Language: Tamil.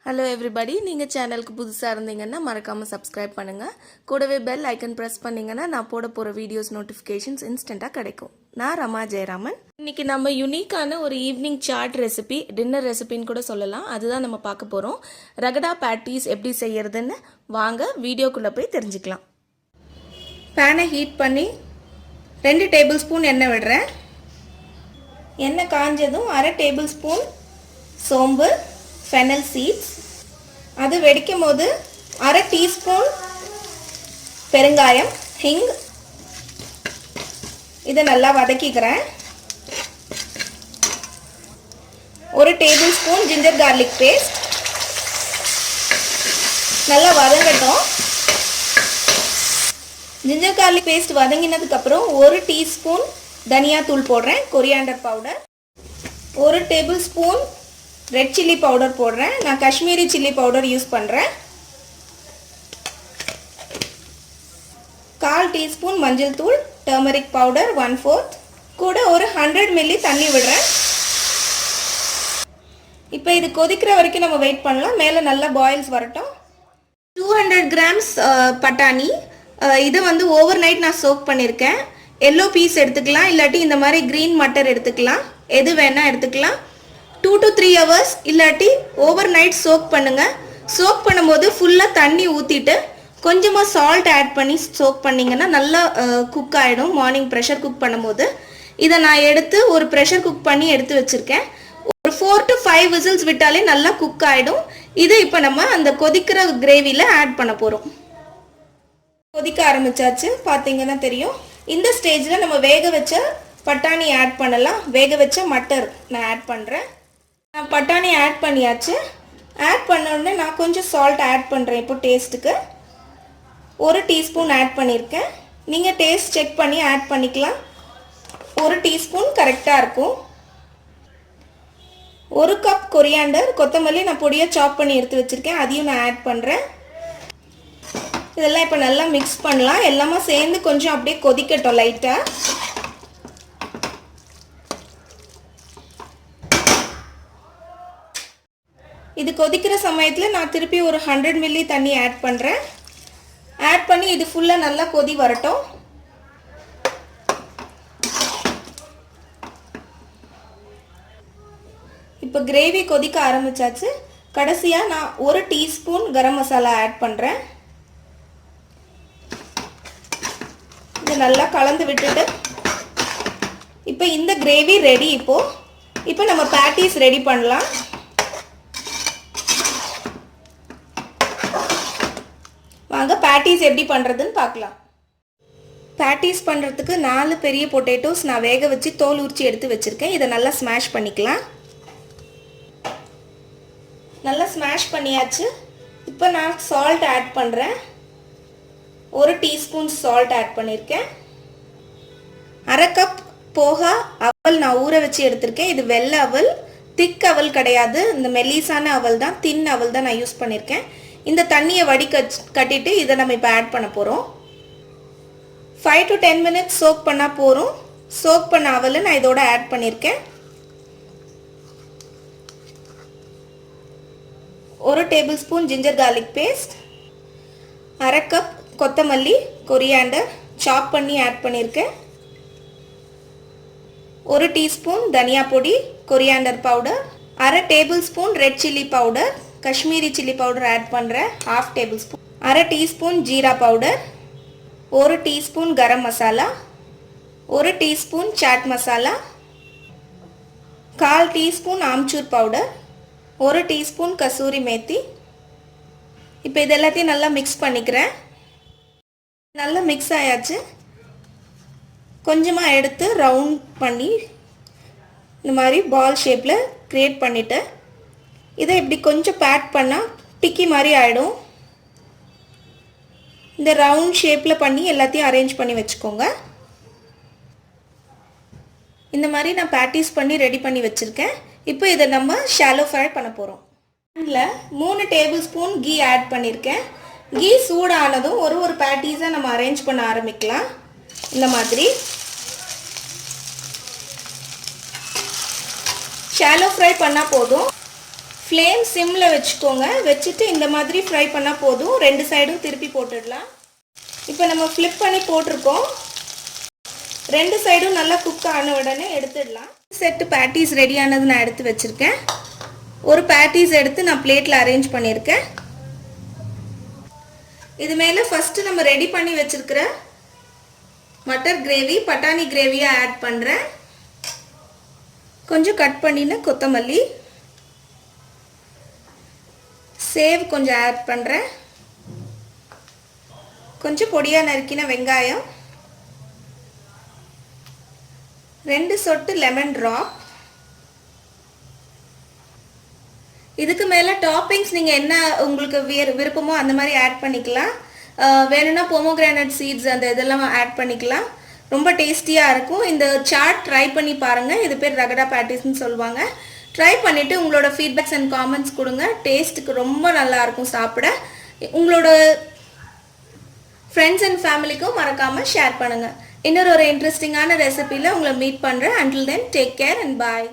ஹலோ எவ்ரிபடி, நீங்கள் சேனலுக்கு புதுசாக இருந்தீங்கன்னா மறக்காமல் சப்ஸ்கிரைப் பண்ணுங்கள். கூடவே பெல் ஐக்கன் ப்ரெஸ் பண்ணிங்கன்னா நான் போட போகிற வீடியோஸ் நோட்டிஃபிகேஷன்ஸ் இன்ஸ்டண்ட்டாக கிடைக்கும். நான் ரமா ஜெயராமன். இன்றைக்கி நம்ம யூனிக்கான ஒரு ஈவினிங் சாட் ரெசிபி, டின்னர் ரெசிபின்னு கூட சொல்லலாம், அதுதான் நம்ம பார்க்க போகிறோம். ரகடா பேட்டீஸ் எப்படி செய்யறதுன்னு வாங்க வீடியோக்குள்ளே போய் தெரிஞ்சுக்கலாம். பேனை ஹீட் பண்ணி 2 டேபிள் ஸ்பூன் எண்ணெய் விடுறேன். எண்ணெய் காஞ்சதும் 1/2 டேபிள் ஸ்பூன் சோம்பு, ஃபெனல் சீட்ஸ், அது வெடிக்கும் போது 1/2 டீஸ்பூன் பெருங்காயம், ஹிங், இதை நல்லா வதக்கிக்கிறேன். 1 tablespoon ginger garlic paste நல்லா வதங்கட்டும். ஜிஞ்சர் கார்லிக் பேஸ்ட் வதங்கினதுக்கப்புறம் 1 டீஸ்பூன் தனியா தூள் போடுறேன், coriander powder, 1 tablespoon red chilli powder போடுறேன். நான் காஷ்மீரி சில்லி பவுடர் யூஸ் பண்ணுறேன். 1/4 டீஸ்பூன் மஞ்சள் தூள், டர்மரிக் பவுடர் 1/4, கூட ஒரு 100 மில்லி தண்ணி விடுறேன். இப்போ இது கொதிக்கிற வரைக்கும் நம்ம வெயிட் பண்ணலாம். மேலே நல்லா பாயில்ஸ் வரட்டும். 200 கிராம்ஸ் பட்டாணி, இதை ஓவர் நைட் நான் சோக் பண்ணியிருக்கேன். எல்லோ பீஸ் எடுத்துக்கலாம், இல்லாட்டி இந்த மாதிரி க்ரீன் மட்டர் எடுத்துக்கலாம், எது வேணால் எடுத்துக்கலாம். 2 to 3 hours இல்லாட்டி ஓவர் நைட் சோக் பண்ணுங்கள். சோக் பண்ணும்போது ஃபுல்லாக தண்ணி ஊற்றிட்டு கொஞ்சமாக சால்ட் ஆட் பண்ணி சோக் பண்ணிங்கன்னா நல்லா குக் ஆகிடும். மார்னிங் ப்ரெஷர் குக் பண்ணும்போது இதை நான் எடுத்து ஒரு ப்ரெஷர் குக் பண்ணி எடுத்து வச்சுருக்கேன். ஒரு 4 to 5 விசில்ஸ் விட்டாலே நல்லா குக் ஆகிடும். இதை இப்போ நம்ம அந்த கொதிக்கிற கிரேவியில் ஆட் பண்ண போகிறோம். கொதிக்க ஆரம்பிச்சாச்சு, பார்த்தீங்கன்னா தெரியும். இந்த ஸ்டேஜில் நம்ம வேக வச்ச பட்டாணி ஆட் பண்ணலாம். வேக வச்ச மட்டர் நான் ஆட் பண்ணுறேன். நான் பட்டாணி ஆட் பண்ணியாச்சு. ஆட் பண்ண உடனே நான் கொஞ்சம் சால்ட் ஆட் பண்ணுறேன். இப்போ டேஸ்ட்டுக்கு 1 டீஸ்பூன் ஆட் பண்ணியிருக்கேன். நீங்கள் டேஸ்ட் செக் பண்ணி ஆட் பண்ணிக்கலாம். 1 டீஸ்பூன் கரெக்டாக இருக்கும். 1 கப் கொரியாண்டர், கொத்தமல்லி நான் பொடியாக சாப் பண்ணி எடுத்து வச்சுருக்கேன், அதையும் நான் ஆட் பண்ணுறேன். இதெல்லாம் இப்போ நல்லா மிக்ஸ் பண்ணலாம். எல்லாமே சேர்ந்து கொஞ்சம் அப்படியே கொதிக்கட்டும் லைட்டாக. இது கொதிக்கிற சமயத்தில் நான் திருப்பி ஒரு 100 மில்லி தண்ணி ஆட் பண்ணுறேன். ஆட் பண்ணி இது ஃபுல்லாக நல்லா கொதி வரட்டும். இப்போ கிரேவி கொதிக்க ஆரம்பிச்சாச்சு. கடைசியாக நான் 1 டீஸ்பூன் கரம் மசாலா ஆட் பண்ணுறேன். இது நல்லா கலந்து விட்டுட்டு இப்போ இந்த கிரேவி ரெடி. இப்போ நம்ம பேட்டீஸ் ரெடி பண்ணலாம். வாங்க பேட்டீஸ் எப்படி பண்ணுறதுன்னு பார்க்கலாம். பேட்டீஸ் பண்ணுறதுக்கு 4 பெரிய பொட்டேட்டோஸ் நான் வேக வச்சு தோல் உரிச்சி எடுத்து வச்சுருக்கேன். இதை நல்லா ஸ்மாஷ் பண்ணிக்கலாம். நல்லா ஸ்மாஷ் பண்ணியாச்சு. இப்போ நான் சால்ட் ஆட் பண்ணுறேன். 1 டீஸ்பூன் சால்ட் ஆட் பண்ணியிருக்கேன். 1/2 கப் போகா அவல் நான் ஊற வச்சு எடுத்திருக்கேன். இது வெள்ளை அவல், திக் அவல் கிடையாது, இந்த மெல்லிசான அவல் தான், தின் அவல் தான் நான் யூஸ் பண்ணியிருக்கேன். இந்த தண்ணியை கட்டிட்டு இதை நம்ம இப்போ ஆட் பண்ண போகிறோம். 5 to 10 மினிட்ஸ் சோக் பண்ணால் போகிறோம். சோக் பண்ண அவலை நான் இதோட ஆட் பண்ணியிருக்கேன். 1 tablespoon ginger garlic paste, 1/2 cup கொத்தமல்லி, கொரியாண்டர் சாப் பண்ணி ஆட் பண்ணியிருக்கேன். 1 டீஸ்பூன் தனியா பொடி, coriander powder, 1/2 tablespoon red chilli powder, Kashmiri chilli powder add பண்ணுறேன், 1/2 டேபிள் ஸ்பூன், 1/2 டீஸ்பூன் ஜீரா powder, 1 teaspoon garam masala, 1 teaspoon chaat masala, 1/4 teaspoon amchur powder, 1 teaspoon kasuri methi. இப்போ இது எல்லாத்தையும் நல்லா மிக்ஸ் பண்ணிக்கிறேன். நல்லா மிக்ஸ் ஆயாச்சு. கொஞ்சமாக எடுத்து ரவுண்ட் பண்ணி இந்த மாதிரி பால் ஷேப்பில் க்ரியேட் பண்ணிவிட்டு இதை இப்படி கொஞ்சம் பேட் பண்ணால் டிக்கி மாதிரி ஆகிடும். இந்த ரவுண்ட் ஷேப்பில் பண்ணி எல்லாத்தையும் அரேஞ்ச் பண்ணி வச்சுக்கோங்க. இந்த மாதிரி நான் பேட்டீஸ் பண்ணி ரெடி பண்ணி வச்சுருக்கேன். இப்போ இதை நம்ம ஷாலோ ஃப்ரை பண்ண போகிறோம். இதில் 3 டேபிள் ஸ்பூன் கீ ஆட் பண்ணியிருக்கேன். கீ சூடானதும் ஒரு பேட்டீஸாக நம்ம அரேஞ்ச் பண்ண ஆரம்பிக்கலாம். இந்த மாதிரி ஷாலோ ஃப்ரை பண்ணால் போதும். ஃப்ளேம் சிம்மில் வச்சுக்கோங்க. வச்சுட்டு இந்த மாதிரி ஃப்ரை பண்ணால் போதும். 2 சைடும் திருப்பி போட்டுடலாம். இப்போ நம்ம ஃப்ளிப் பண்ணி போட்டிருக்கோம். 2 சைடும் நல்லா குக் ஆன உடனே எடுத்துடலாம். செட்டு பேட்டிஸ் ரெடியானது நான் எடுத்து வச்சுருக்கேன். ஒரு பேட்டிஸ் எடுத்து நான் பிளேட்டில் அரேஞ்ச் பண்ணியிருக்கேன். இது மேலே ஃபஸ்ட்டு நம்ம ரெடி பண்ணி வச்சுருக்கிற மட்டர் கிரேவி, பட்டாணி கிரேவியை ஆட் பண்ணுறேன். கொஞ்சம் கட் பண்ணின கொத்தமல்லி, சேவ் கொஞ்சம் ஆட் பண்ணுறேன். கொஞ்சம் பொடியாக நறுக்கின வெங்காயம், 2 சொட்டு லெமன் ட்ராப். இதுக்கு மேலே டாப்பிங்ஸ் நீங்கள் என்ன உங்களுக்கு விருப்பமோ அந்த மாதிரி ஆட் பண்ணிக்கலாம். வேணும்னா பொமோகிரானட் சீட்ஸ் அந்த இதெல்லாம் ஆட் பண்ணிக்கலாம். ரொம்ப டேஸ்டியாக இருக்கும். இந்த சாட் ட்ரை பண்ணி பாருங்கள். இது பேர் ரகடா பேட்டிஸ்ன்னு சொல்லுவாங்க. ட்ரை பண்ணிவிட்டு உங்களோட ஃபீட்பேக்ஸ் அண்ட் காமெண்ட்ஸ் கொடுங்க. டேஸ்ட்டுக்கு ரொம்ப நல்லாயிருக்கும் சாப்பிட. உங்களோட ஃப்ரெண்ட்ஸ் அண்ட் ஃபேமிலிக்கும் மறக்காமல் ஷேர் பண்ணுங்கள். இன்னொரு இன்ட்ரெஸ்டிங்கான ரெசிபியில் உங்களை மீட் பண்ணுறேன். Until then take care and bye.